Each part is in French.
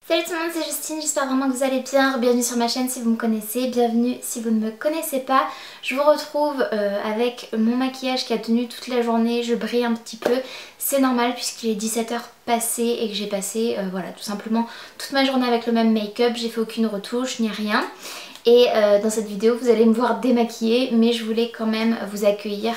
Salut tout le monde, c'est Justine, j'espère vraiment que vous allez bien. Bienvenue sur ma chaîne si vous me connaissez, bienvenue si vous ne me connaissez pas. Je vous retrouve avec mon maquillage qui a tenu toute la journée, je brille un petit peu. C'est normal puisqu'il est 17h passé et que j'ai passé voilà, tout simplement toute ma journée avec le même make-up. J'ai fait aucune retouche ni rien. Et dans cette vidéo vous allez me voir démaquillée, mais je voulais quand même vous accueillir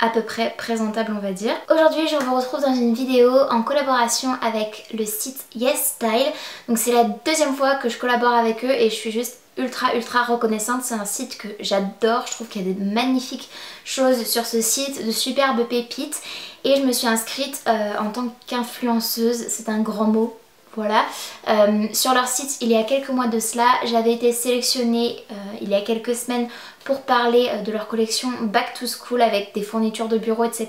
à peu près présentable on va dire. Aujourd'hui je vous retrouve dans une vidéo en collaboration avec le site YesStyle. Donc c'est la deuxième fois que je collabore avec eux et je suis juste ultra reconnaissante. C'est un site que j'adore, je trouve qu'il y a des magnifiques choses sur ce site, de superbes pépites. Et je me suis inscrite en tant qu'influenceuse, c'est un grand mot. Voilà, sur leur site il y a quelques mois de cela, j'avais été sélectionnée il y a quelques semaines pour parler de leur collection Back to School avec des fournitures de bureau etc.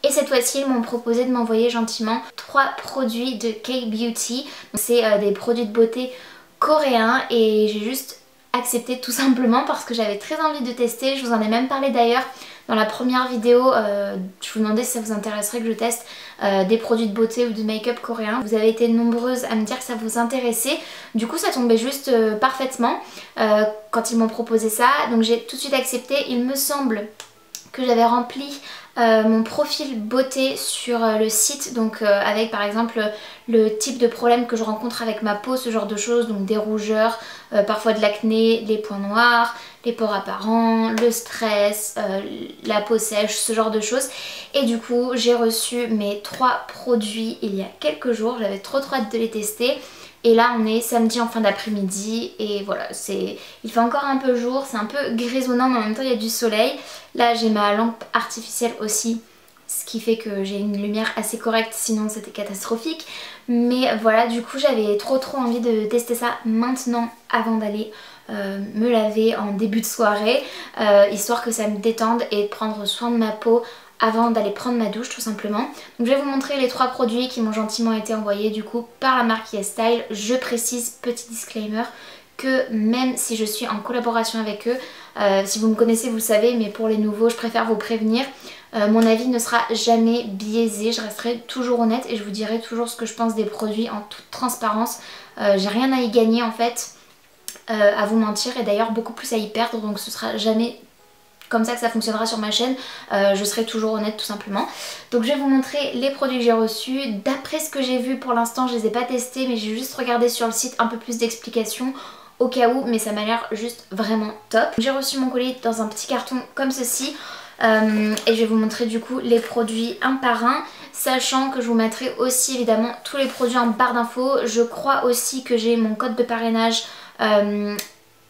Et cette fois-ci ils m'ont proposé de m'envoyer gentiment 3 produits de K-Beauty. C'est des produits de beauté coréens et j'ai juste accepté tout simplement parce que j'avais très envie de tester. Je vous en ai même parlé d'ailleurs dans la première vidéo, je vous demandais si ça vous intéresserait que je teste des produits de beauté ou de make-up coréen. Vous avez été nombreuses à me dire que ça vous intéressait, du coup ça tombait juste parfaitement quand ils m'ont proposé ça. Donc j'ai tout de suite accepté. Il me semble que j'avais rempli mon profil beauté sur le site, donc avec par exemple le type de problème que je rencontre avec ma peau, ce genre de choses, donc des rougeurs, parfois de l'acné, les points noirs, les pores apparents, le stress, la peau sèche, ce genre de choses. Et du coup j'ai reçu mes 3 produits il y a quelques jours, j'avais trop hâte de les tester. Et là on est samedi en fin d'après-midi et voilà, il fait encore un peu jour, c'est un peu grisonnant mais en même temps il y a du soleil. Là j'ai ma lampe artificielle aussi, ce qui fait que j'ai une lumière assez correcte, sinon c'était catastrophique. Mais voilà, du coup j'avais trop envie de tester ça maintenant avant d'aller me laver en début de soirée, histoire que ça me détende et de prendre soin de ma peau avant d'aller prendre ma douche tout simplement. Donc je vais vous montrer les 3 produits qui m'ont gentiment été envoyés du coup par la marque YesStyle. Je précise, petit disclaimer, que même si je suis en collaboration avec eux, si vous me connaissez vous le savez, mais pour les nouveaux je préfère vous prévenir, mon avis ne sera jamais biaisé, je resterai toujours honnête et je vous dirai toujours ce que je pense des produits en toute transparence. J'ai rien à y gagner en fait, à vous mentir, et d'ailleurs beaucoup plus à y perdre, donc ce sera jamais comme ça que ça fonctionnera sur ma chaîne, je serai toujours honnête tout simplement. Donc je vais vous montrer les produits que j'ai reçus. D'après ce que j'ai vu pour l'instant, je les ai pas testés mais j'ai juste regardé sur le site un peu plus d'explications au cas où, mais ça m'a l'air juste vraiment top. J'ai reçu mon colis dans un petit carton comme ceci et je vais vous montrer du coup les produits un par un, sachant que je vous mettrai aussi évidemment tous les produits en barre d'infos. Je crois aussi que j'ai mon code de parrainage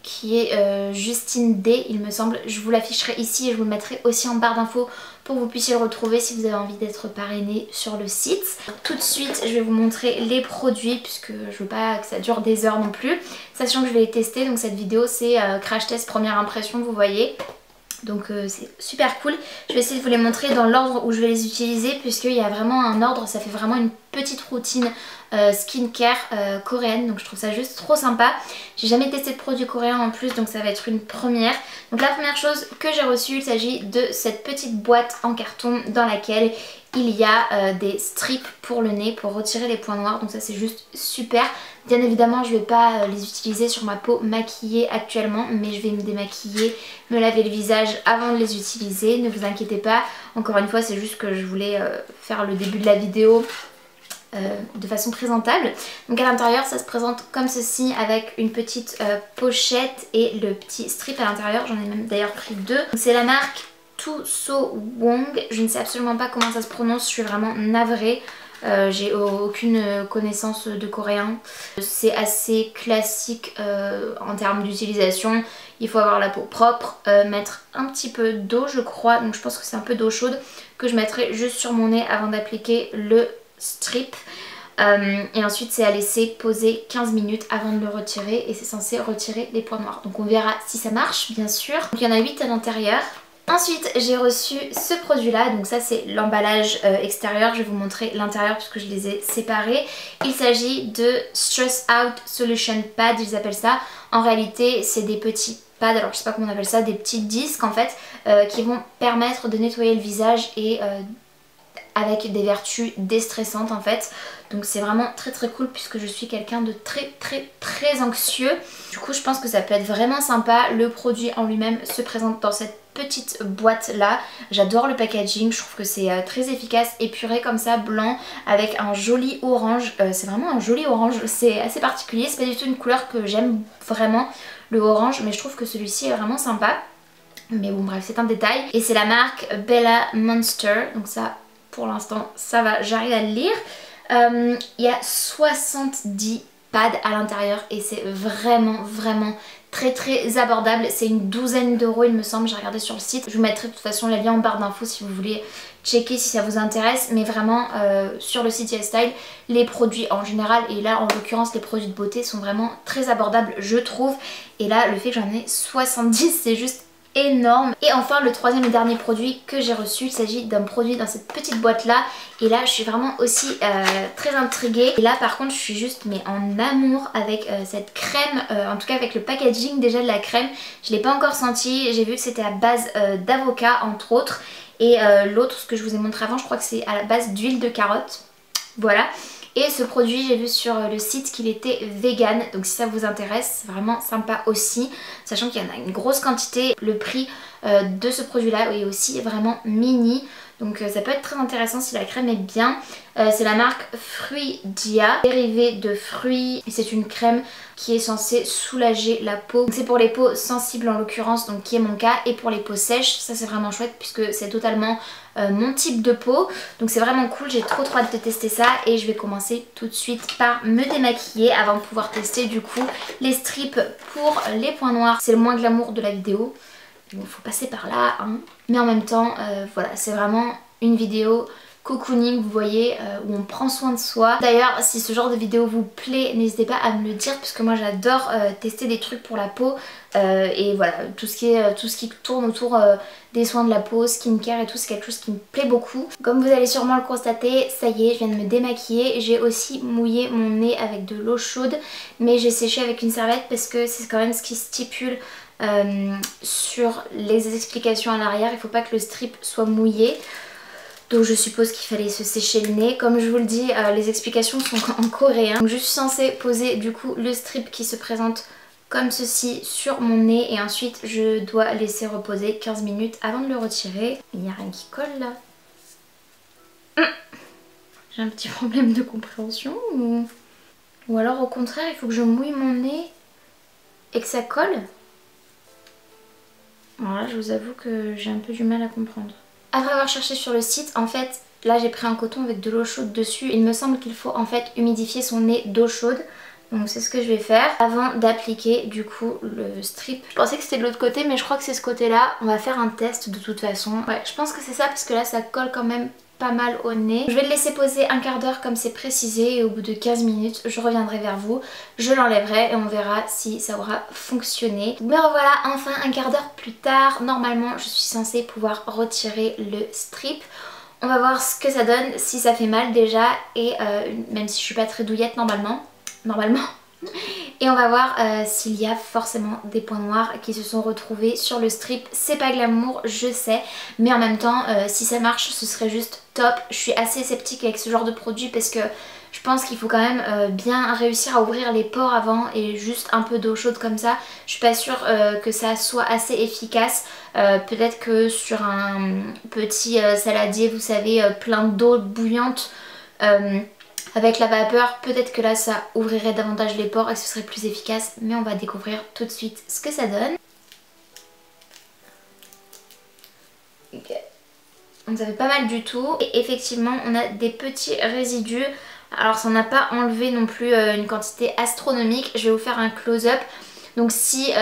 qui est Justine D il me semble. Je vous l'afficherai ici et je vous le mettrai aussi en barre d'infos pour que vous puissiez le retrouver si vous avez envie d'être parrainé sur le site. Tout de suite je vais vous montrer les produits puisque je veux pas que ça dure des heures non plus, sachant que je vais les tester. Donc cette vidéo c'est crash test première impression, vous voyez. Donc c'est super cool. Je vais essayer de vous les montrer dans l'ordre où je vais les utiliser puisqu'il y a vraiment un ordre, ça fait vraiment une petite routine skincare coréenne, donc je trouve ça juste trop sympa. J'ai jamais testé de produits coréens en plus, donc ça va être une première. Donc la première chose que j'ai reçue, il s'agit de cette petite boîte en carton dans laquelle il y a des strips pour le nez pour retirer les points noirs, donc ça c'est juste super. Bien évidemment je vais pas les utiliser sur ma peau maquillée actuellement, mais je vais me démaquiller, me laver le visage avant de les utiliser, ne vous inquiétez pas. Encore une fois c'est juste que je voulais faire le début de la vidéo de façon présentable. Donc à l'intérieur ça se présente comme ceci avec une petite pochette et le petit strip à l'intérieur. J'en ai même d'ailleurs pris 2. C'est la marque To So Wong. Je ne sais absolument pas comment ça se prononce, je suis vraiment navrée. J'ai aucune connaissance de coréen. C'est assez classique en termes d'utilisation. Il faut avoir la peau propre, mettre un petit peu d'eau je crois, donc je pense que c'est un peu d'eau chaude que je mettrai juste sur mon nez avant d'appliquer le strip. Et ensuite c'est à laisser poser 15 minutes avant de le retirer et c'est censé retirer les points noirs. Donc on verra si ça marche bien sûr. Donc il y en a 8 à l'intérieur. Ensuite j'ai reçu ce produit là, donc ça c'est l'emballage extérieur, je vais vous montrer l'intérieur puisque je les ai séparés. Il s'agit de Stress Out Solution Pad, ils appellent ça. En réalité c'est des petits pads, alors je sais pas comment on appelle ça, des petits disques en fait qui vont permettre de nettoyer le visage et avec des vertus déstressantes en fait. Donc c'est vraiment très très cool puisque je suis quelqu'un de très anxieux. Du coup je pense que ça peut être vraiment sympa. Le produit en lui-même se présente dans cette petite boîte là. J'adore le packaging, je trouve que c'est très efficace, épuré comme ça, blanc avec un joli orange. C'est vraiment un joli orange, c'est assez particulier, c'est pas du tout une couleur que j'aime vraiment, le orange, mais je trouve que celui-ci est vraiment sympa. Mais bon bref, c'est un détail. Et c'est la marque Bella Monster, donc ça pour l'instant ça va, j'arrive à le lire. Il y a 70 pads à l'intérieur et c'est vraiment très abordable. C'est une douzaine d'euros il me semble, j'ai regardé sur le site. Je vous mettrai de toute façon les liens en barre d'infos si vous voulez checker si ça vous intéresse. Mais vraiment sur le site YesStyle, les produits en général et là en l'occurrence les produits de beauté sont vraiment très abordables je trouve. Et là le fait que j'en ai 70 c'est juste énorme. Et enfin le troisième et dernier produit que j'ai reçu, il s'agit d'un produit dans cette petite boîte là et là je suis vraiment aussi très intriguée. Et là par contre je suis juste mais en amour avec cette crème, en tout cas avec le packaging déjà de la crème. Je l'ai pas encore senti, j'ai vu que c'était à base d'avocat entre autres et l'autre ce que je vous ai montré avant je crois que c'est à la base d'huile de carotte, voilà. Et ce produit j'ai vu sur le site qu'il était vegan, donc si ça vous intéresse c'est vraiment sympa aussi, sachant qu'il y en a une grosse quantité. Le prix de ce produit là est aussi vraiment mini, donc ça peut être très intéressant si la crème est bien. C'est la marque Fruidia, dérivé de fruits, et c'est une crème qui est censée soulager la peau. C'est pour les peaux sensibles en l'occurrence, donc qui est mon cas, et pour les peaux sèches, ça c'est vraiment chouette puisque c'est totalement mon type de peau. Donc c'est vraiment cool, j'ai trop hâte de tester ça et je vais commencer tout de suite par me démaquiller avant de pouvoir tester du coup les strips pour les points noirs. C'est le moins glamour de la vidéo, il faut passer par là hein. Mais en même temps voilà, c'est vraiment une vidéo cocooning, vous voyez, où on prend soin de soi. D'ailleurs si ce genre de vidéo vous plaît n'hésitez pas à me le dire puisque moi j'adore tester des trucs pour la peau et voilà, tout ce qui tourne autour des soins de la peau, skincare et tout, c'est quelque chose qui me plaît beaucoup. Comme vous allez sûrement le constater, ça y est, je viens de me démaquiller. J'ai aussi mouillé mon nez avec de l'eau chaude mais j'ai séché avec une serviette parce que c'est quand même ce qui stipule sur les explications à l'arrière, il faut pas que le strip soit mouillé. Donc je suppose qu'il fallait se sécher le nez. Comme je vous le dis, les explications sont en coréen. Donc je suis censée poser du coup le strip qui se présente comme ceci sur mon nez. Et ensuite je dois laisser reposer 15 minutes avant de le retirer. Il n'y a rien qui colle là. J'ai un petit problème de compréhension ou alors au contraire il faut que je mouille mon nez et que ça colle. Voilà, je vous avoue que j'ai un peu du mal à comprendre. Après avoir cherché sur le site, en fait, là j'ai pris un coton avec de l'eau chaude dessus. Il me semble qu'il faut en fait humidifier son nez d'eau chaude. Donc c'est ce que je vais faire avant d'appliquer du coup le strip. Je pensais que c'était de l'autre côté mais je crois que c'est ce côté là. On va faire un test de toute façon. Ouais, je pense que c'est ça parce que là ça colle quand même pas mal au nez. Je vais le laisser poser un quart d'heure comme c'est précisé et au bout de 15 minutes je reviendrai vers vous. Je l'enlèverai et on verra si ça aura fonctionné. Me revoilà enfin un quart d'heure plus tard. Normalement je suis censée pouvoir retirer le strip. On va voir ce que ça donne, si ça fait mal déjà et même si je suis pas très douillette normalement. Et on va voir s'il y a forcément des points noirs qui se sont retrouvés sur le strip. C'est pas glamour, je sais, mais en même temps si ça marche ce serait juste top. Je suis assez sceptique avec ce genre de produit parce que je pense qu'il faut quand même bien réussir à ouvrir les pores avant et juste un peu d'eau chaude comme ça. Je suis pas sûre que ça soit assez efficace. Peut-être que sur un petit saladier, vous savez, plein d'eau bouillante avec la vapeur, peut-être que là ça ouvrirait davantage les pores et ce serait plus efficace, mais on va découvrir tout de suite ce que ça donne. Ok. Donc ça fait pas mal du tout et effectivement on a des petits résidus. Alors ça n'a pas enlevé non plus une quantité astronomique. Je vais vous faire un close-up. Donc si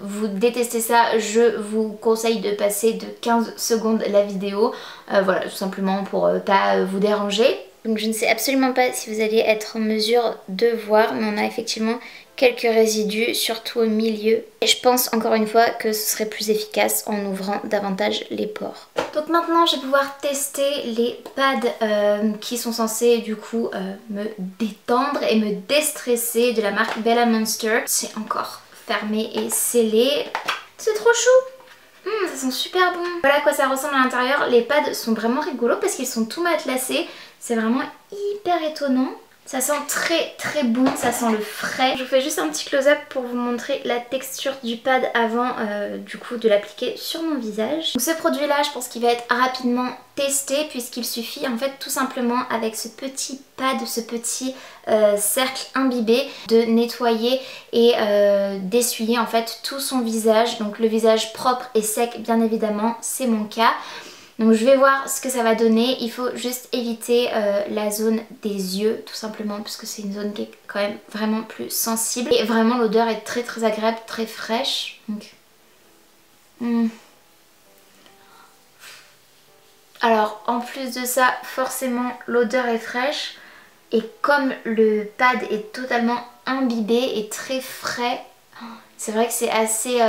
vous détestez ça, je vous conseille de passer de 15 secondes la vidéo. Voilà, tout simplement pour pas vous déranger. Donc je ne sais absolument pas si vous allez être en mesure de voir, mais on a effectivement quelques résidus, surtout au milieu. Et je pense encore une fois que ce serait plus efficace en ouvrant davantage les pores. Donc maintenant je vais pouvoir tester les pads qui sont censés du coup me détendre et me déstresser de la marque Bella Monster. C'est encore fermé et scellé. C'est trop chou! Ça sent super bon. Voilà à quoi ça ressemble à l'intérieur. Les pads sont vraiment rigolos parce qu'ils sont tout matelassés. C'est vraiment hyper étonnant. Ça sent très très bon, ça sent le frais. Je vous fais juste un petit close-up pour vous montrer la texture du pad avant du coup de l'appliquer sur mon visage. Donc ce produit là, je pense qu'il va être rapidement testé puisqu'il suffit en fait tout simplement avec ce petit pad, ce petit cercle imbibé de nettoyer et d'essuyer en fait tout son visage. Donc le visage propre et sec bien évidemment, c'est mon cas. Donc je vais voir ce que ça va donner. Il faut juste éviter la zone des yeux tout simplement parce que c'est une zone qui est quand même vraiment plus sensible. Et vraiment l'odeur est très très agréable, très fraîche. Donc... Alors en plus de ça, forcément l'odeur est fraîche. Et comme le pad est totalement imbibé et très frais, c'est vrai que c'est assez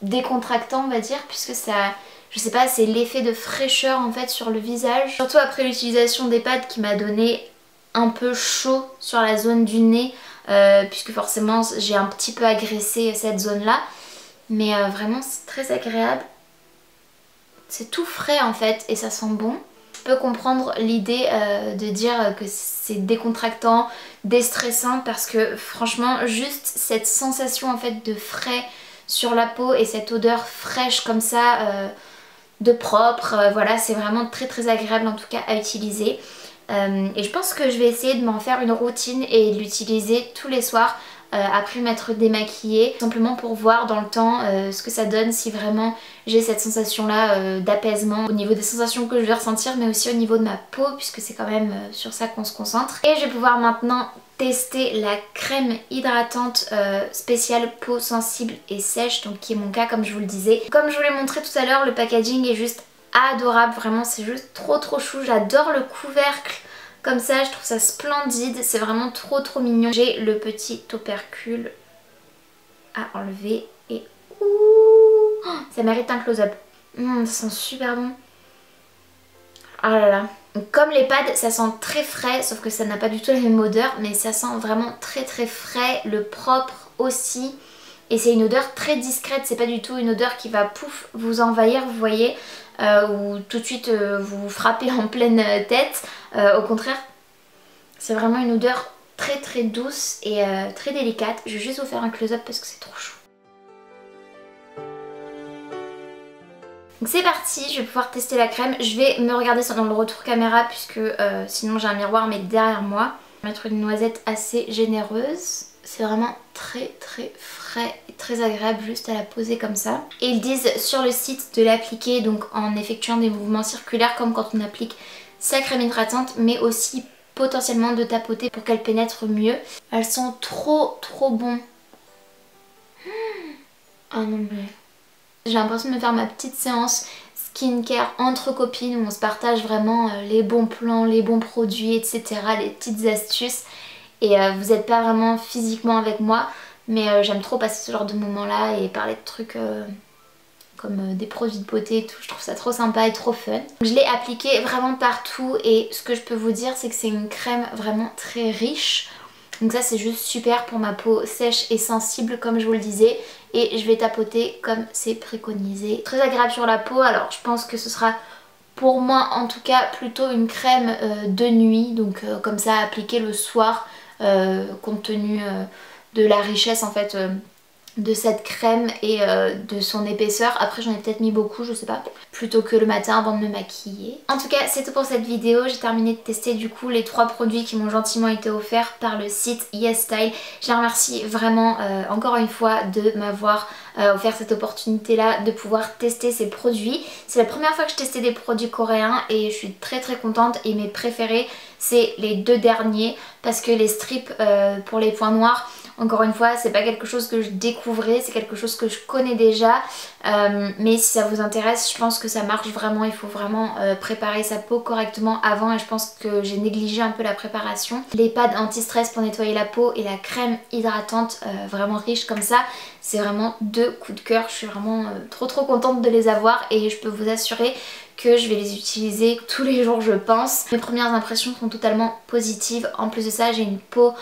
décontractant on va dire puisque ça... Je sais pas, c'est l'effet de fraîcheur en fait sur le visage. Surtout après l'utilisation des pads qui m'a donné un peu chaud sur la zone du nez. Puisque forcément j'ai un petit peu agressé cette zone là. Mais vraiment c'est très agréable. C'est tout frais en fait et ça sent bon. Je peux comprendre l'idée de dire que c'est décontractant, déstressant. Parce que franchement juste cette sensation en fait de frais sur la peau et cette odeur fraîche comme ça... de propre, voilà c'est vraiment très très agréable en tout cas à utiliser et je pense que je vais essayer de m'en faire une routine et de l'utiliser tous les soirs après m'être démaquillée, simplement pour voir dans le temps ce que ça donne, si vraiment j'ai cette sensation là d'apaisement au niveau des sensations que je vais ressentir mais aussi au niveau de ma peau puisque c'est quand même sur ça qu'on se concentre. Et je vais pouvoir maintenant tester la crème hydratante spéciale peau sensible et sèche, donc qui est mon cas comme je vous le disais. Comme je vous l'ai montré tout à l'heure, le packaging est juste adorable, vraiment c'est juste trop trop chou. J'adore le couvercle comme ça, je trouve ça splendide, c'est vraiment trop trop mignon. J'ai le petit opercule à enlever et ouh, ça mérite un close-up. Ça sent super bon. Oh là là. Comme les pads, ça sent très frais, sauf que ça n'a pas du tout la même odeur, mais ça sent vraiment très très frais, le propre aussi. Et c'est une odeur très discrète, c'est pas du tout une odeur qui va pouf vous envahir, vous voyez, ou tout de suite vous frapper en pleine tête. Au contraire, c'est vraiment une odeur très très douce et très délicate. Je vais juste vous faire un close-up parce que c'est trop chou. Donc c'est parti, je vais pouvoir tester la crème. Je vais me regarder dans le retour caméra puisque sinon j'ai un miroir mais derrière moi. Je vais mettre une noisette assez généreuse. C'est vraiment très très frais et très agréable juste à la poser comme ça. Et ils disent sur le site de l'appliquer donc en effectuant des mouvements circulaires comme quand on applique sa crème hydratante, mais aussi potentiellement de tapoter pour qu'elle pénètre mieux. Elles sont trop trop bon. Ah non mais... J'ai l'impression de me faire ma petite séance skincare entre copines où on se partage vraiment les bons plans, les bons produits, etc. Les petites astuces. Et vous n'êtes pas vraiment physiquement avec moi, mais j'aime trop passer ce genre de moments là et parler de trucs comme des produits de beauté et tout. Je trouve ça trop sympa et trop fun. Je l'ai appliqué vraiment partout et ce que je peux vous dire c'est que c'est une crème vraiment très riche. Donc ça c'est juste super pour ma peau sèche et sensible comme je vous le disais. Et je vais tapoter comme c'est préconisé. Très agréable sur la peau, alors je pense que ce sera pour moi en tout cas plutôt une crème de nuit. Donc comme ça appliquée le soir compte tenu de la richesse en fait de cette crème et de son épaisseur. Après j'en ai peut-être mis beaucoup, je sais pas, plutôt que le matin avant de me maquiller. En tout cas c'est tout pour cette vidéo. J'ai terminé de tester du coup les 3 produits qui m'ont gentiment été offerts par le site YesStyle. Je les remercie vraiment encore une fois de m'avoir offert cette opportunité là de pouvoir tester ces produits. C'est la première fois que je testais des produits coréens et je suis très très contente. Et mes préférés c'est les 2 derniers parce que les strips pour les points noirs, encore une fois, c'est pas quelque chose que je découvrais, c'est quelque chose que je connais déjà. Mais si ça vous intéresse, je pense que ça marche vraiment. Il faut vraiment préparer sa peau correctement avant et je pense que j'ai négligé un peu la préparation. Les pads anti-stress pour nettoyer la peau et la crème hydratante vraiment riche comme ça, c'est vraiment 2 coups de cœur. Je suis vraiment trop contente de les avoir et je peux vous assurer que je vais les utiliser tous les jours je pense. Mes premières impressions sont totalement positives. En plus de ça, j'ai une peau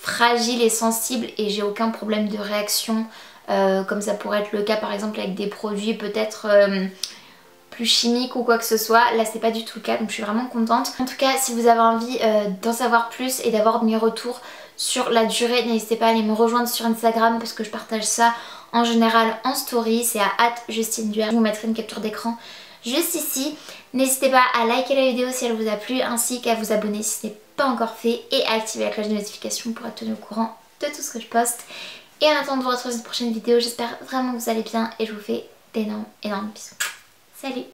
fragile et sensible et j'ai aucun problème de réaction comme ça pourrait être le cas par exemple avec des produits peut-être plus chimiques ou quoi que ce soit. Là c'est pas du tout le cas, donc je suis vraiment contente. En tout cas, si vous avez envie d'en savoir plus et d'avoir mes retours sur la durée, n'hésitez pas à aller me rejoindre sur Instagram parce que je partage ça en général en story. C'est à @JustineDuer. Je vous mettrai une capture d'écran juste ici. N'hésitez pas à liker la vidéo si elle vous a plu, ainsi qu'à vous abonner si ce n'est pas encore fait et à activer la cloche de notification pour être tenu au courant de tout ce que je poste. Et en attendant de vous retrouver dans une prochaine vidéo, j'espère vraiment que vous allez bien et je vous fais d'énormes bisous. Salut!